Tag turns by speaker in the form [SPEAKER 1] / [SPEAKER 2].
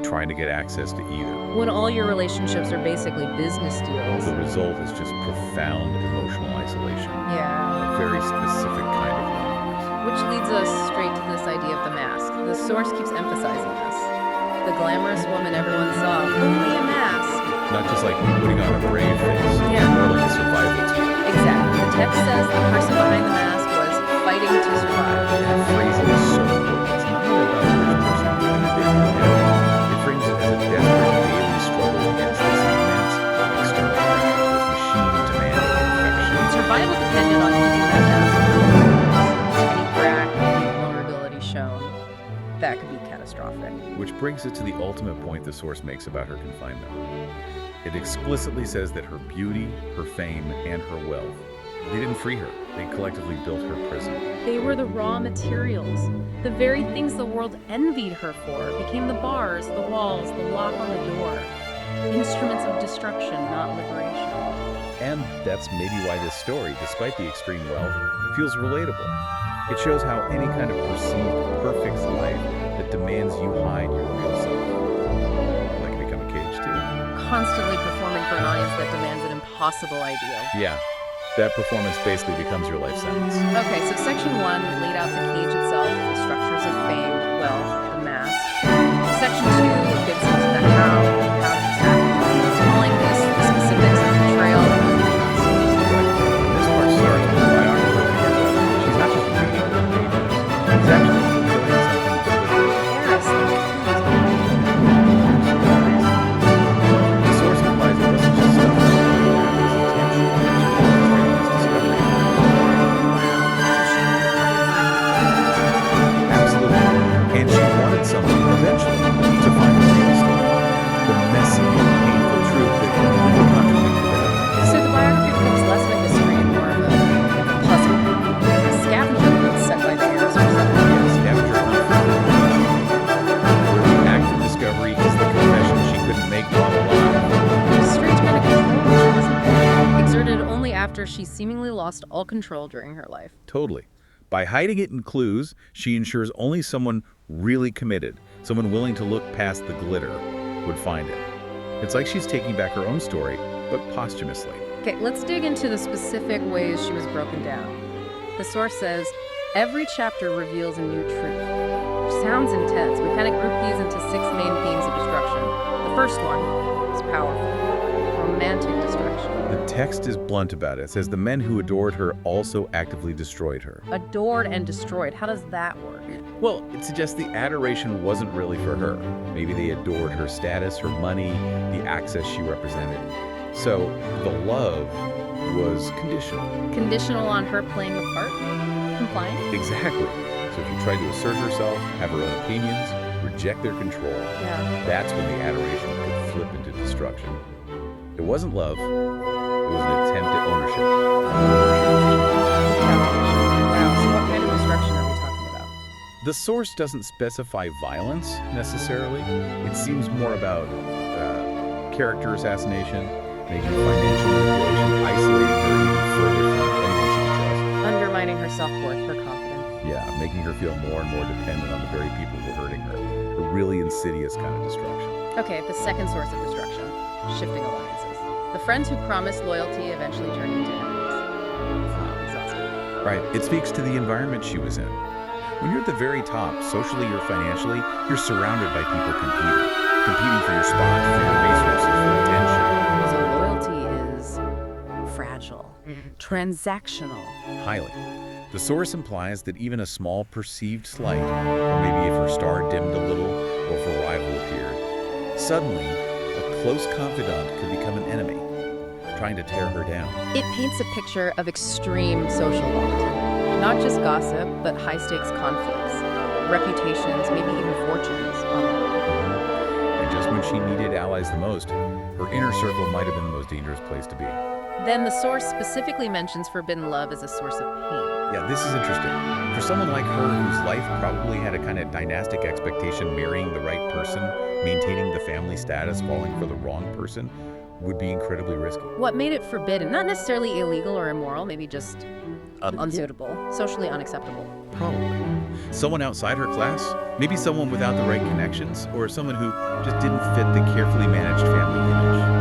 [SPEAKER 1] trying to get access to either.
[SPEAKER 2] When all your relationships are basically business deals.
[SPEAKER 1] The result is just profound emotional isolation.
[SPEAKER 2] Yeah.
[SPEAKER 1] A very specific kind of loneliness.
[SPEAKER 2] Which leads us straight to this idea of the mask. The source keeps emphasizing this. The glamorous woman everyone saw, only a mask.
[SPEAKER 1] Not just like putting on a brave face,
[SPEAKER 2] Yeah.
[SPEAKER 1] more like a survival tool.
[SPEAKER 2] Exactly. The text says the person behind the mask was fighting to survive.
[SPEAKER 1] That phrasing is so important. It's not about which person behind the veil. It frames it as a desperate daily struggle against this immense external pressure, this machine demanding perfection.
[SPEAKER 2] Survival depended on keeping that mask on. Any crack, any vulnerability shown, that could be catastrophic.
[SPEAKER 1] Which brings us to the ultimate point the source makes about her confinement. It explicitly says that her beauty, her fame, and her wealth, they didn't free her. They collectively built her prison.
[SPEAKER 2] They were the raw materials. The very things the world envied her for became the bars, the walls, the lock on the door. Instruments of destruction, not liberation.
[SPEAKER 1] And that's maybe why this story, despite the extreme wealth, feels relatable. It shows how any kind of perceived perfect life that demands you hide your real self. That can become a cage too.
[SPEAKER 2] Constantly performing for an audience that demands an impossible ideal.
[SPEAKER 1] Yeah, that performance basically becomes your life sentence.
[SPEAKER 2] Okay, so section 1 laid out the cage itself, the structures of fame, wealth, the mask. Section 2 gets into the how she's happened. Calling this the specifics of betrayal and trust.
[SPEAKER 1] This part starts with the biographer figures out she's not just reading her pages, she's actually fulfilling something deliberate.
[SPEAKER 2] Heiress,
[SPEAKER 1] The source implies it wasn't just stuff. It was intentional. She was demonstrating this discovery. Absolutely. And she wanted something eventually to find a real story. The messy, painful truth that completely contradicted that.
[SPEAKER 2] So the biography becomes less of a history and more of a puzzle. A scavenger hunt set by the heiress herself.
[SPEAKER 1] Scavenger hunt for information. Where the act of discovery is the confession she couldn't make while alive.
[SPEAKER 2] A strange kind of control, isn't it? Exerted only after she seemingly lost all control during her life.
[SPEAKER 1] Totally. By hiding it in clues, she ensures only someone really committed, someone willing to look past the glitter, would find it. It's like she's taking back her own story, but posthumously.
[SPEAKER 2] Okay, let's dig into the specific ways she was broken down. The source says, every chapter reveals a new truth. Which sounds intense. We kind of group these into 6 main themes of destruction. The first one is powerful, romantic destruction.
[SPEAKER 1] The text is blunt about it. It says the men who adored her also actively destroyed her.
[SPEAKER 2] Adored and destroyed. How does that work?
[SPEAKER 1] Well, it suggests the adoration wasn't really for her. Maybe they adored her status, her money, the access she represented. So the love was conditional.
[SPEAKER 2] Conditional on her playing the part? Complying?
[SPEAKER 1] Exactly. So if you tried to assert herself, have her own opinions, reject their control,
[SPEAKER 2] Yeah.
[SPEAKER 1] that's when the adoration could flip into destruction. It wasn't love. It was an attempt at ownership.
[SPEAKER 2] Wow, so what kind of destruction are we talking about?
[SPEAKER 1] The source doesn't specify violence necessarily. It seems more about character assassination, maybe financial manipulation, isolating her even further from anyone she could trust.
[SPEAKER 2] Undermining her self-worth, her confidence.
[SPEAKER 1] Yeah, making her feel more and more dependent on the very people who are hurting her. A really insidious kind of destruction.
[SPEAKER 2] Okay, the second source of destruction, shifting alliances. The friends who promised loyalty eventually turned into enemies. Exhausting.
[SPEAKER 1] Right. It speaks to the environment she was in. When you're at the very top, socially or financially, you're surrounded by people competing for your spot, for your resources, for attention.
[SPEAKER 2] So loyalty is fragile, transactional.
[SPEAKER 1] Highly. The source implies that even a small perceived slight, or maybe if her star dimmed a little, or if a rival appeared, suddenly, a close confidant could become an enemy, trying to tear her down.
[SPEAKER 2] It paints a picture of extreme social volatility. Not just gossip, but high-stakes conflicts, reputations, maybe even fortunes on the line.
[SPEAKER 1] And just when she needed allies the most, her inner circle might have been the most dangerous place to be.
[SPEAKER 2] Then the source specifically mentions forbidden love as a source of pain.
[SPEAKER 1] Yeah, this is interesting. For someone like her, whose life probably had a kind of dynastic expectation, marrying the right person, maintaining the family status, falling for the wrong person, would be incredibly risky.
[SPEAKER 2] What made it forbidden? Not necessarily illegal or immoral, maybe just unsuitable, socially unacceptable.
[SPEAKER 1] Probably. Someone outside her class? Maybe someone without the right connections, or someone who just didn't fit the carefully managed family image.